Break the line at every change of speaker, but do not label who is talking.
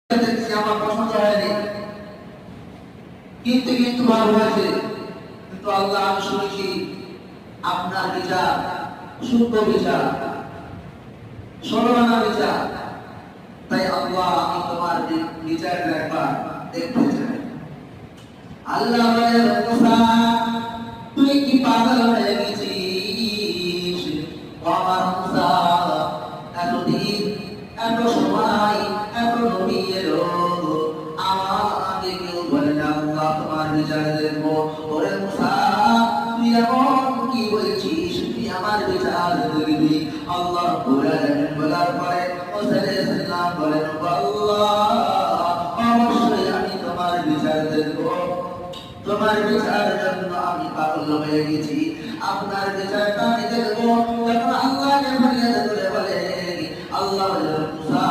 দেখছি আমার পছন্দ হয়নি, কিন্তু কিন্তু ভালো হয়েছে। কিন্তু আল্লাহ, আমি শুনেছি আপনার বিচার শুদ্ধ বিচার, ষোলআনা বিচার। তাই আল্লাহ, আমি তোমার বিচারের একবার দেখতে চাই। আল্লাহ বলেন, মুসা, তুই কি পাগল হয়ে গেছিস? ও আমার মুসা, এতদিন, এত সময়, এত নবী এলো, আমাকে কেউ বলে না আল্লাহ তোমার বিচার দেখবো। ওরে মুসা, তুই এমন কি বলছিস তুই আমার বিচার দেখবি? আল্লাহ বলার পরে মুসা আলাইহিস সালাম বলেন, আল্লাহ, অবশ্যই আমি তোমার বিচার দেখবো। তোমার বিচারের জন্য আমি পাগল হয়ে গেছি। আপনার বিচারটা আমি দেখবো। তখন আল্লাহকে ফরিয়াদ করে বলে, আল্লাহ মুসা,